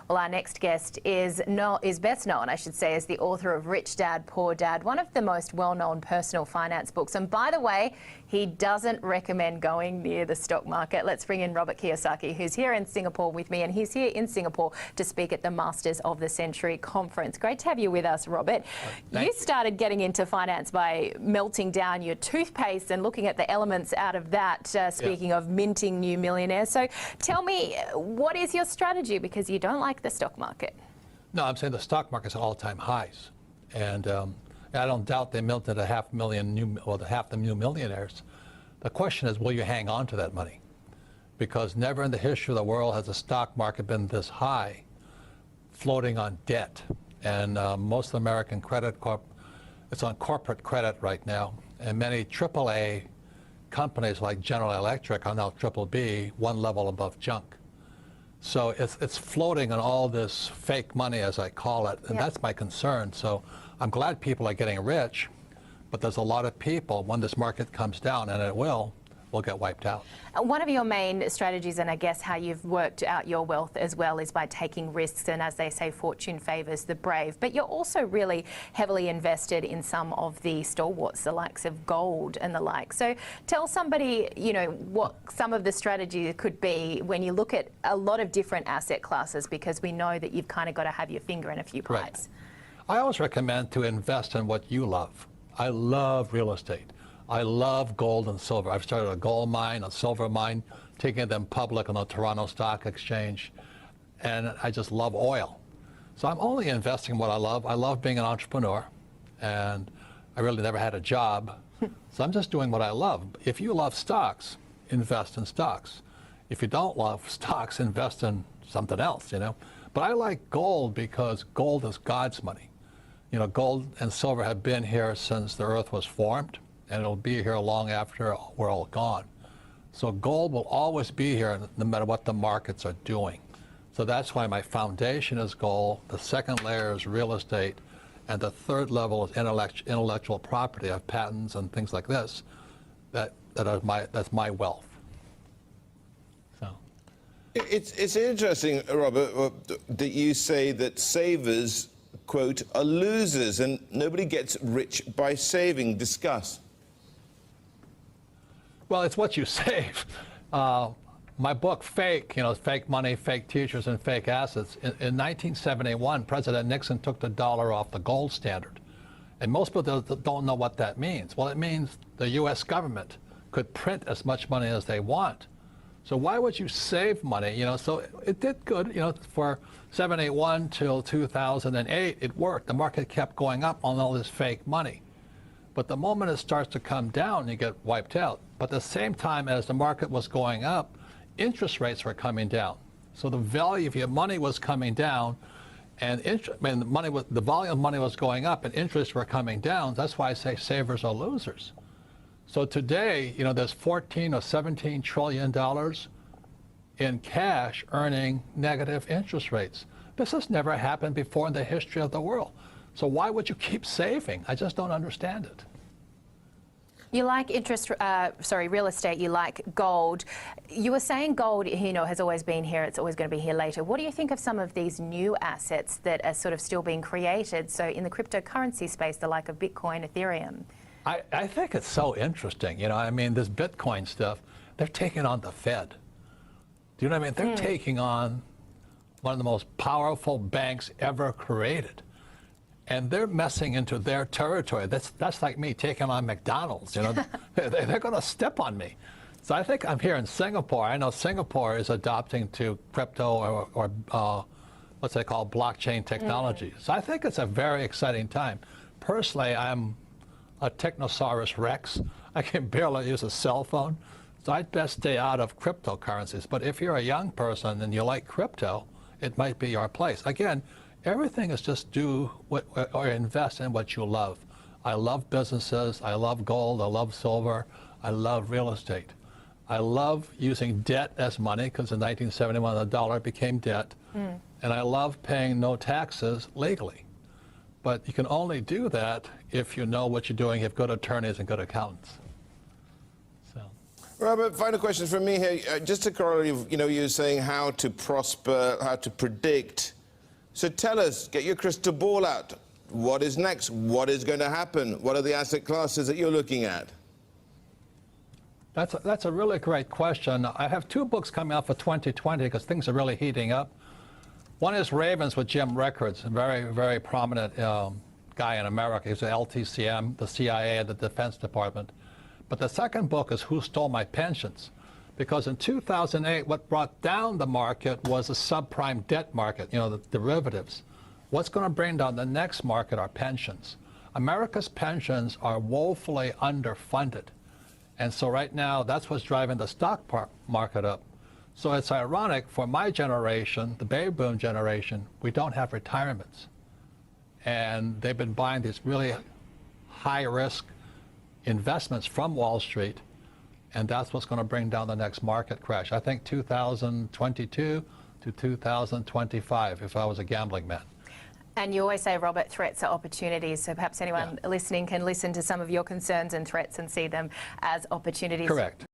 Well, our next guest is best known, I should say, as the author of Rich Dad, Poor Dad, one of the most well-known personal finance books. And by the way, he doesn't recommend going near the stock market. Let's bring in Robert Kiyosaki, who's here in Singapore with me, and he's here in Singapore to speak at the Masters of the Century conference. Great to have you with us, Robert. You started getting into finance by melting down your toothpaste and looking at the elements out of that, speaking of minting new millionaires. So tell me, what is your strategy? Because you don't like the stock market. No, I'm saying the stock market's at all-time highs. And I don't doubt they minted half the new millionaires. The question is, will you hang on to that money? Because never in the history of the world has the stock market been this high, floating on debt. And most of the American credit it's on corporate credit right now. And many AAA companies like General Electric are now BBB, one level above junk. So it's floating on all this fake money, as I call it, and that's my concern. So I'm glad people are getting rich, but there's a lot of people, when this market comes down, and it will get wiped out. One of your main strategies, and I guess how you've worked out your wealth as well, is by taking risks, and as they say, fortune favours the brave. But you're also really heavily invested in some of the stalwarts, the likes of gold and the like. So tell somebody, you know, what some of the strategy could be when you look at a lot of different asset classes, because we know that you've kind of got to have your finger in a few pies. Right. I always recommend to invest in what you love. I love real estate. I love gold and silver. I've started a gold mine, a silver mine, taking them public on the Toronto Stock Exchange, and I just love oil. So I'm only investing in what I love. I love being an entrepreneur, and I really never had a job, so I'm just doing what I love. If you love stocks, invest in stocks. If you don't love stocks, invest in something else, you know. But I like gold because gold is God's money. You know, gold and silver have been here since the earth was formed, and it'll be here long after we're all gone. So gold will always be here no matter what the markets are doing. So that's why my foundation is gold, the second layer is real estate, and the third level is intellectual property. I have patents and things like this that's my wealth. So it's interesting, Robert, that you say that savers, quote, are losers and nobody gets rich by saving. Discuss. Well, it's what you save. My book, Fake, you know, fake money, fake teachers, and fake assets. In 1971, President Nixon took the dollar off the gold standard. And most people don't know what that means. Well, it means the U.S. government could print as much money as they want. So why would you save money? You know, so it did good, you know, for 781 till 2008, it worked. The market kept going up on all this fake money. But the moment it starts to come down, you get wiped out. But at the same time as the market was going up, interest rates were coming down. So the value of your money was coming down, and the volume of money was going up, and interests were coming down. That's why I say savers are losers. So today, you know, there's 14 or 17 trillion dollars in cash earning negative interest rates. This has never happened before in the history of the world. So why would you keep saving? I just don't understand it. You like real estate, you like gold. You were saying gold, you know, has always been here, it's always going to be here later. What do you think of some of these new assets that are sort of still being created? So in the cryptocurrency space, the like of Bitcoin, Ethereum. I think it's so interesting. You know, I mean, this Bitcoin stuff, they're taking on the Fed. Do you know what I mean? They're taking on one of the most powerful banks ever created. And they're messing into their territory. That's like me taking on McDonald's, you know. They're going to step on me. So I think I'm here in Singapore. I know Singapore is adopting to crypto or what's they call blockchain technology. So I think it's a very exciting time. Personally, I'm a Technosaurus Rex. I can barely use a cell phone. So I'd best stay out of cryptocurrencies. But if you're a young person and you like crypto, it might be your place. Again, everything is just do what, or invest in what you love. I love businesses, I love gold, I love silver, I love real estate. I love using debt as money because in 1971 the dollar became debt. And I love paying no taxes legally. But you can only do that if you know what you're doing, you have good attorneys and good accountants. So. Robert, final question from me here. Just a corollary of, you know, you were saying how to prosper, how to predict So tell us, get your crystal ball out. What is next? What is going to happen? What are the asset classes that you're looking at? That's a really great question. I have 2 books coming out for 2020 because things are really heating up. One is Ravens with Jim Rickards, a very, very prominent guy in America. He's at LTCM, the CIA, and the Defense Department. But the second book is Who Stole My Pensions? Because in 2008, what brought down the market was the subprime debt market, you know, the derivatives. What's going to bring down the next market are pensions. America's pensions are woefully underfunded. And so right now, that's what's driving the stock market up. So it's ironic for my generation, the baby boom generation, we don't have retirements. And they've been buying these really high-risk investments from Wall Street, and that's what's going to bring down the next market crash. I think 2022 to 2025, if I was a gambling man. And you always say, Robert, threats are opportunities. So perhaps anyone listening can listen to some of your concerns and threats and see them as opportunities. Correct.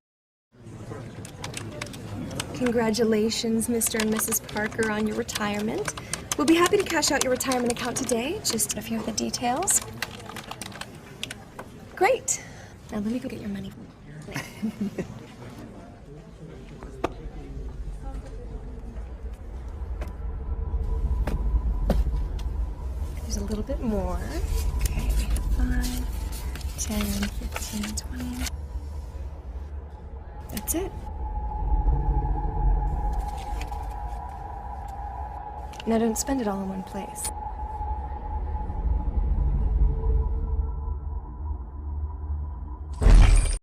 Congratulations, Mr. and Mrs. Parker, on your retirement. We'll be happy to cash out your retirement account today. Just a few of the details. Great. Now let me go get your money. There's a little bit more. Okay, 5, 10, 15, 20. That's it. Now don't spend it all in one place.